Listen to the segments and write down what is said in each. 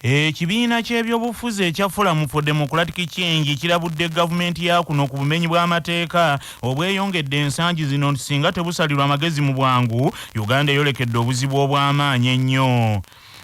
Ekibiina ky'ebyobufuzi ekya Forum for Democratic Change kirabudde gavumenti ya kuno ku bumenyi bw'amateeka obweyongedde ensangi zino singa tebusalirwa amagezi mu bwangu Uganda eyolekedde obuzibu obw'amaanyi ennyo.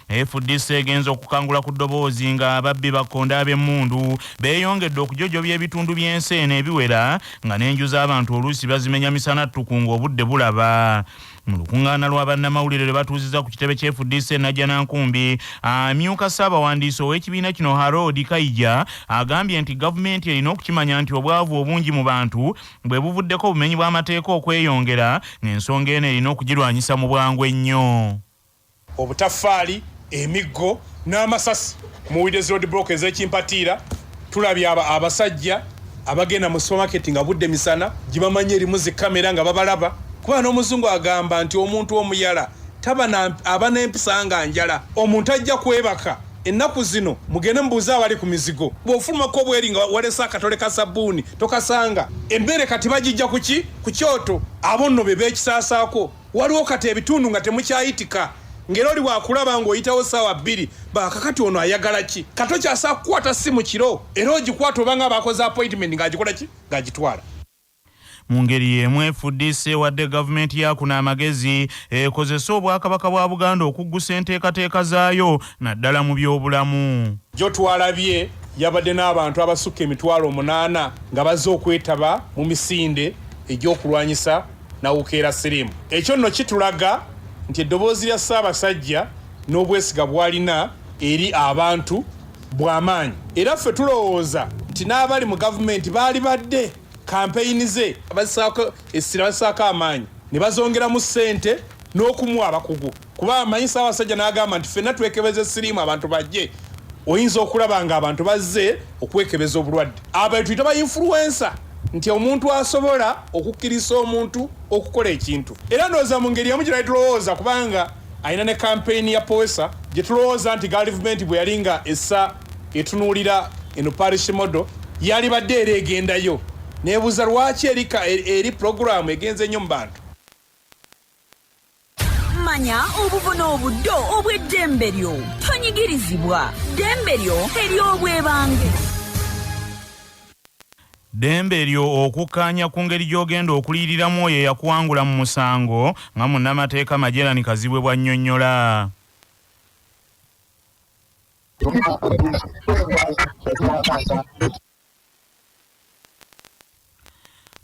FDC egenza okukangula ku ddoboozi nga ababbi bakkonda ab'emmundu beeyongedde okujojobya ebitundu by'ensi ebiwera nga n'enju z'abantu oluusi bazimenya misana ttuku ng'obudde bulaba. Mu lukuŋŋaana lwa bannamawulire lwe batuuziza ku kitebe kya FDC Najja Nankumbi, amyuka Ssaabawandiisi ow'ekibiina kino Harold Kajja agambye nti gavumenti erina okukimanya nti obwavu obungi mu bantu bwe buvuddeko obumenyi bw'amateeka okweyongera ng'ensonga eno erina okugirwanyisa mu bwangu ennyo. Obutaffaali, emiggo n'amasasi mu Wides Road Block ez'ekimpatiira tulabye abasajja abagenda mu supermarket nga budde misana gibamanye erimu zi kamera nga babalaba kuba n'omuzungu agamba nti omuntu omuyala aba n'empisa nga njala. Omuntu ajja kwebaka ennaku zino mugende mubuuze abali ku mizigo bw'ofulumako obweri nga walesa akatole ka sabbuuni tokasanga embeere kati bagijja ku kyoto abo nno be beekisaasaako waliwo kati ebitundu nga temukyayitika ngero oli wakulaba ng'oyitawo ssaawa 2 bakakati ono ayagala ki kato kyasa kukwata simu kiro era ogikwata obanga bakoze appointment ng'agikola ki ng'agitwala. Mu ngeri y'emu FDC wadde gavumenti ya kuno amagezi ekozesa obwakabaka bwa Buganda okuggusa enteekateeka zaayo naddala mu by'obulamu. Gyo twalabye yabadde n'abantu abasukka emitwalo 8 nga bazze okwetaba mu misinde egy'okulwanyisa nawukeera siriimu. Ekyo nno kitulaga nti eddoboozi lya Ssaabasajja n'obwesiga bwalina eri abantu bw'amaanyi. Era ffe tulowooza nti n'abali mu gavumenti baali badde kampeyini ze abasaako essira basaako amaanyi ne bazongeramu ssente n'okumuwa abakugu kuba amanyi Ssaabasajja n'agamba nti ffenna twekebeza essiriimu abantu bajje oyinza okulaba nga abantu bazze okwekebeza obulwadde. Abo tuyita ba influencer nti omuntu asobola okukkiriza omuntu okukola ekintu. Era ndowooza mu ngeri emu gye tulowooza kubanga alina ne kampeyini ya Poesa gye tulowooza nti gavumenti bwe yali nga essa etunuulira eno parish model yali badde era egendayo neebuuza lwaki eri puroguramu egenze nnyo mu bantu. Manya obuvuna obuddo obw'eddembe lyo tonyigirizibwa ddembe lyo ery'obwebange. Dembe lyo okukkaanya ku ngeri gy'ogenda okuliyiriramu oyo eyakuwangula mu musango nga munnamateeka Majerani Kazibwe bw'annyonnyola.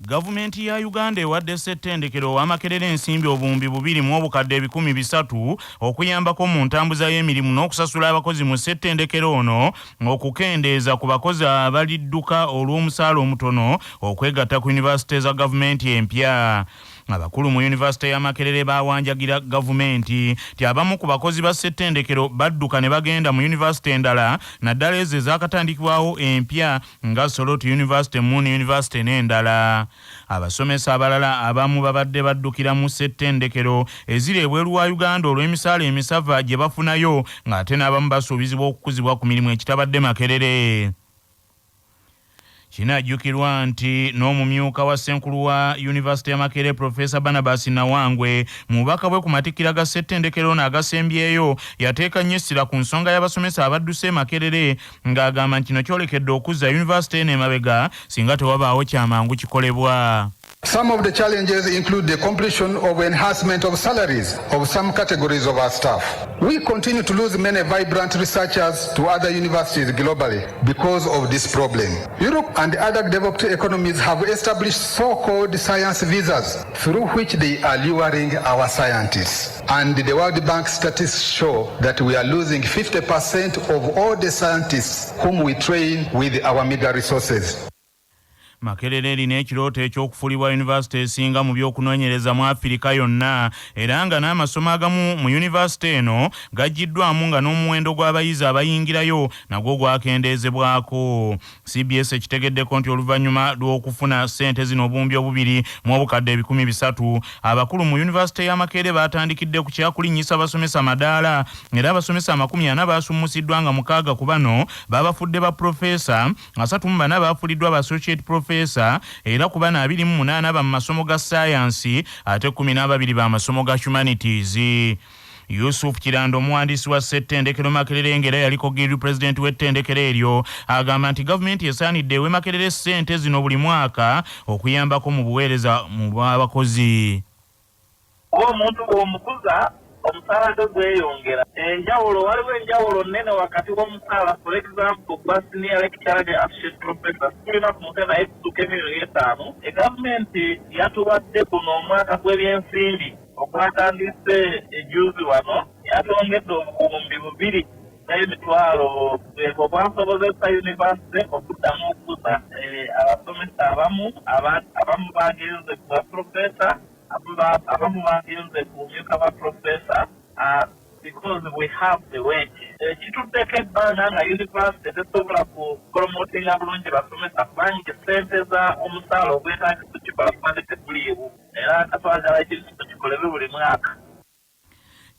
Gavumenti ya Uganda ewadde ssettendekero w'Amakerere ensimbi obuwumbi 2 mu obukadde 300 okuyambako mu ntambuza y'emirimu n'okusasula abakozi mu ssettendekero ono okukendeeza ku bakozi abalidduka olw'omusaala omutono okwegatta ku yunivasite za gavumenti empya. Abakulu mu yunivasite ya Makerere bawanjagira gavumenti ti abamu ku bakozi ba ssettendekero badduka ne bagenda mu yunivasite endala naddala ezo ezaakatandikibwawo empya nga Soroti University, Moon University n'endala. Abasomesa abalala abamu babadde baddukira mu ssettendekero eziri ebweru wa Uganda olw'emisaala emisava gye bafunayo ng'ate n'abamu basuubizibwa okukuzibwa ku mirimu ekitabadde Makerere. Kinajjukirwa nti n'omumyuka wa Ssenkulu wa Yunivasite ya Makerere Profesa Barnabas Nawangwe mubaka bwe ku matikkira ga ssettendekero n'agasembyeyo yateeka nnyo essira ku nsonga y'abasomesa abadduse Makerere ng'agamba nti kino kyolekedde okuzza yunivasite eno emabega singa tewabaawo kyamangu kikolebwa. Some of the challenges include the completion of enhancement of salaries of some categories of our staff. We continue to lose many vibrant researchers to other universities globally because of this problem. Europe and other developed economies have established so-called science visas through which they are luring our scientists. And the World Bank statistics show that we are losing 50% of all the scientists whom we train with our meager resources. Makerere erina ekirooto eky'okufuulibwa yunivasite esinga mu by'okunoonyereza mu Afirika yonna era nga n'amasomo agamu mu yunivasite eno gaggiddwamu nga n'omuwendo gw'abayizi abayingirayo nagwo gwakendeezebwako. CBS ekitegeddeko nti oluvannyuma lw'okufuna ssente zino obuwumbi 2 mu obukadde 300 abakulu mu yunivasite ya Makerere baatandikidde ku kyakulinnyisa abasomesa madaala era abasomesa 40 baasummusiddwa nga 6 ku bano babafudde ba profesa 34 baafuliddwa ba associate professor era ku bana 28 ba masomo ga science ate 12 ba masomo ga humanities. Yusuf Kirando omuwandiisi wa ssettendekero Makerere ng'era yaliko Giri pulezidenti w'ettendekero eryo agamba nti gavumenti esaanidde ewe Makerere ssente zino buli mwaka okuyambako mu buweereza mu bw'abakozi. Omuntu bw'omukuza omusaala gweyongera. Waliwo enjawulo nnene wakati w'omusaala. For example, gwa senior lecturer ne associate professor tulina ku mutwe naye tutuuka $5,000. Gavumenti yatuwadde kuno omwaka gw'ebyensimbi ogwatandise ejuzi wano yatwongedde obukumbi 2,000 obwasobozesa yunivasite okuddamu okukuza abasomesa abamu bagenze ku baprofesa abamu bagenze ku myuka baprofesa because we have the wage. Kituteka ebbanga nga yunivasite tesobola ku promotinga bulungi basomesa kubanga ssente za omusaala ogwetaagisa kibafande teguliiwo era katwagala ekintu kikolebwe buli mwaka.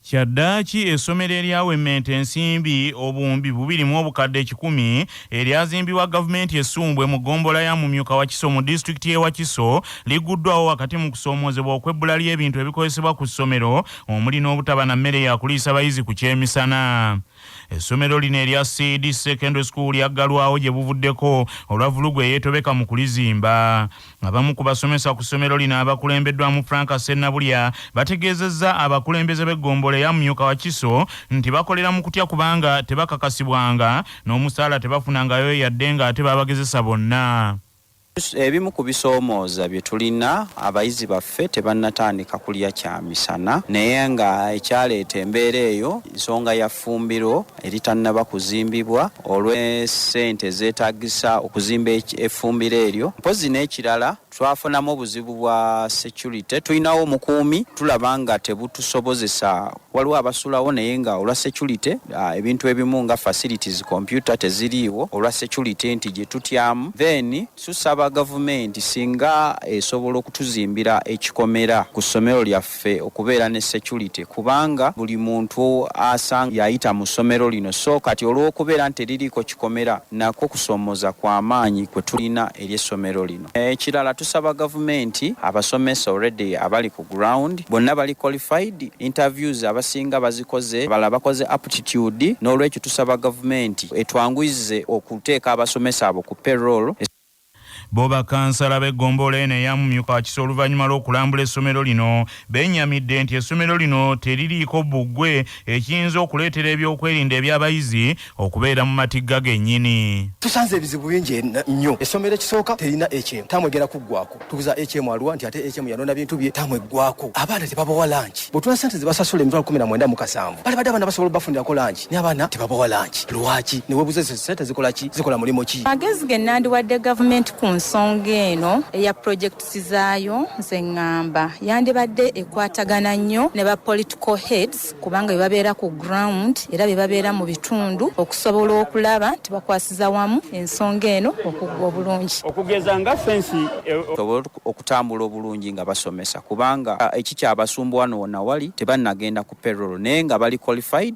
Kyaddaaki essomero eryawemmenta ensimbi obuwumbi 2,100 eryazimbibwa gavumenti essumbwe mu ggombolola ya Mumyuka Wakiso mu disitulikiti y'e Wakiso ligguddwawo wakati mu kusoomoozebwa okwebbula ly'ebintu ebikozesebwa ku ssomero omuli n'obutaba na mmere yakuliisa bayizi ku kyemisana. Essomero lino erya CD Secondary School lyaggalwawo gye buvuddeko olwavulugu eyeetobeka mu kulizimba. Abamu ku basomesa ku ssomero lino abakulembeddwamu Frank Sennabulya bategeezezza abakulembeze b'eggombolola ya Mumyuka Wakiso nti bakolera mu kutya kubanga tebakakasibwanga n'omusaala tebafunangayo yadde ng'ate babagezesa bonna. Ebimu ku bisoomooza bye tulina abayizi baffe tebannatandika kulya kyamisana naye nga ekyaleeta embeera eyo nsonga ya ffumbiro eritannaba kuzimbibwa olw'essente zeetaagisa okuzimba effumbiro eryo. Mpozi n'ekirala twafunamu obuzibu bwa security. Tulinawo omukuumi tulaba nga tebutusobozesa waliwo abasulawo naye nga olwa security ebintu ebimu nga facilities computer teziriiwo olwa security nti gye tutyamu. Then tusaba gavumenti singa esobola okutuzimbira ekikomera ku ssomero lyaffe okubeera ne security kubanga buli muntu asanga yayita mu ssomero lino so kati olw'okubeera nti teririiko kikomera nako kusoomoza kw'amaanyi kwe tulina eri essomero lino. Ekirala tusaba gavumenti abasomesa already abali ku ground bonna bali qualified, interviews abasinga bazikoze bala bakoze aptitude n'olwekyo tusaba gavumenti etwanguyize okuteeka abasomesa abo ku payroll. Boba kansala b'eggombolola eno eya Mumyuka Wakiso oluvannyuma lw'okulambula essomero lino bennyamidde nti essomero lino teririiko bbugwe ekiyinza okuleetera ebyokwerinda eby'abayizi okubeera mu matigga gennyini. Tusanze ebizibu bingi nnyo. Essomero ekisooka terina HM tamwegera kuggwako. Tubuza HM alwa nti ate HM yanona bintu bye tamweggwako. Abaana tebabawa lanchi. Bwe tuna ssente zibasasula $19,700 bali badde abaana basobola bafunirako lanchi naye abaana tebabawa lanchi. Lwaki? Ne weebuuza ssente zikola ki? Zikola mulimu ki? Magezi ge nandiwadde gavumenti ku nsonga eno eya projects zaayo nze ngamba yandibadde ekwatagana nnyo ne ba political heads kubanga bebabeera ku ground era bebabeera mu bitundu okusobola okulaba nti bakwasiza wamu ensonga eno okugwa obulungi. Okugeza nga fensi okutambula obulungi nga basomesa kubanga ekikyabasumba wano wonna wali tebannagenda ku payroll naye nga bali qualified.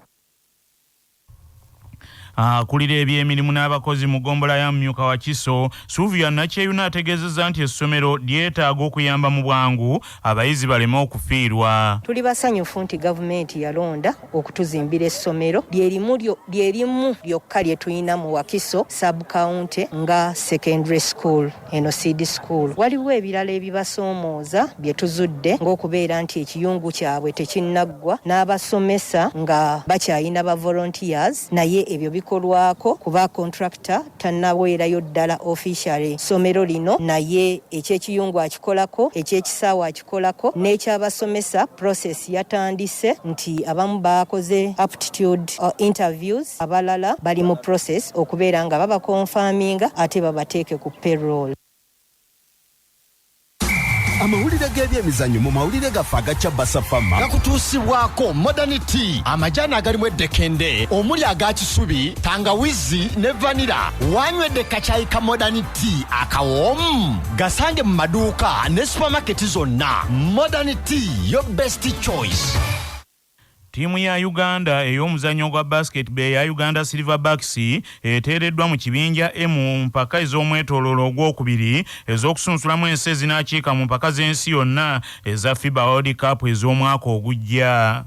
Akulira ebyemirimu n'abakozi mu ggombolola ya Mumyuka Wakiso Sylvia Nakyeyuna ategeezezza nti essomero lyetaaga okuyamba mu bwangu abayizi baleme okufiirwa. Tuli basanyufu nti gavumenti yalonda okutuzimbira essomero lyerimu lyokka lye tulina mu Wakiso sub-county nga secondary school eno CD school. Waliwo ebirala ebibasoomooza bye tuzudde ng'okubeera nti ekiyungu kyabwe tekinnaggwa n'abasomesa nga bakyayina ba volunteers naye ebyo bikolwako kuba contractor tannaweerayo ddala officially ssomero lino naye ekyekiyungu akikolako ekyekisaawa akikolako n'ekyabasomesa process yatandise nti abamu bakoze aptitude interviews abalala bali mu process okubeera nga baba confirminga ate babateeke ku payroll. Amawulire g'ebyemizannyo mu mawulire gaffe agacya Basafama gakutuusibwako Modernity amajani agalimu eddekende omuli aga kisubi tangawizi ne vanira. Wanywedde kacayi ka Modernity akawoomu gasange mu maduuka ne supermarket zonna. Modernity, your best choice. Tiimu ya Uganda ey'omuzannyo gwa basketball ya Uganda Silverbacks eteereddwa mu kibinja mu mpaka ez'omwetooloolo ogwokubiri ez'okusunsulamu ensi ezinaakiika mu mpaka z'ensi yonna eza FIBA World Cup ez'omwaka ogujja.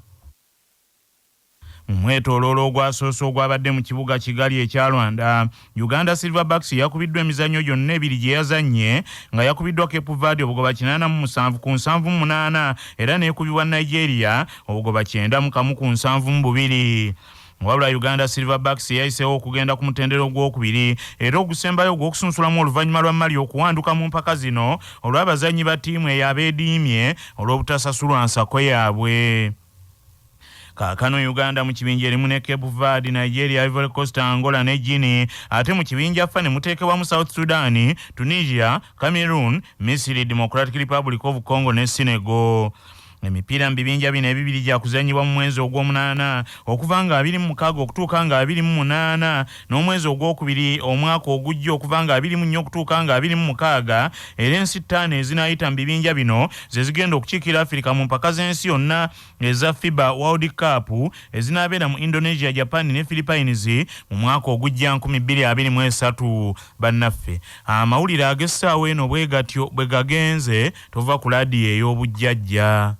Mwetololo ogwasoose ogwabadde mu kibuga Kigali ekya Rwanda, Uganda Silverbacks yakubiddwa emizannyo gyonna ebiri gye yazannye nga yakubiddwa Cape Verde obugoba 87 ku 78 era n'ekubibwa Nigeria obugoba 9 ku 72. Wabula Uganda Silverbacks yayiseewo okugenda ku mutendero gw'okubiri era ogusembayo ogw'okusunsulamu oluvannyuma lwa Mali okuwanduka mu mpaka zino olw'abazannyi ba ttiimu eyabeediimye olw'obutasasulwa nsako yaabwe. Kaakano Uganda mu kibinja erimu ne Cape Verde, Nigeria, Ivory Coast, Angola ne Guinea, ate mu kibinja fane muteekebwamu South Sudan, Tunisia, Cameroon, Misiri, Democratic Republic of Congo ne Senegal. Emipiira mu bibinja bino ebibiri gya kuzannyibwa mu mwezi ogw'omunaana okuva nga 26 okutuuka nga 28 n'omwezi ogwokubiri omwaka ogujja okuva nga 24 okutuuka nga 26 era ensi 5 ezinaayita mu bibinja bino ze zigenda okukiikira Afirika mu mpaka z'ensi yonna eza FIBA World Cup ezinaabeera mu Indonesia, Japan ne Philippines mu mwaka ogujja 2023. Bannaffe amawulire ag'essaawa eno bwe gatyo bwe gagenze tova ku laadiyo ey'obujjajja.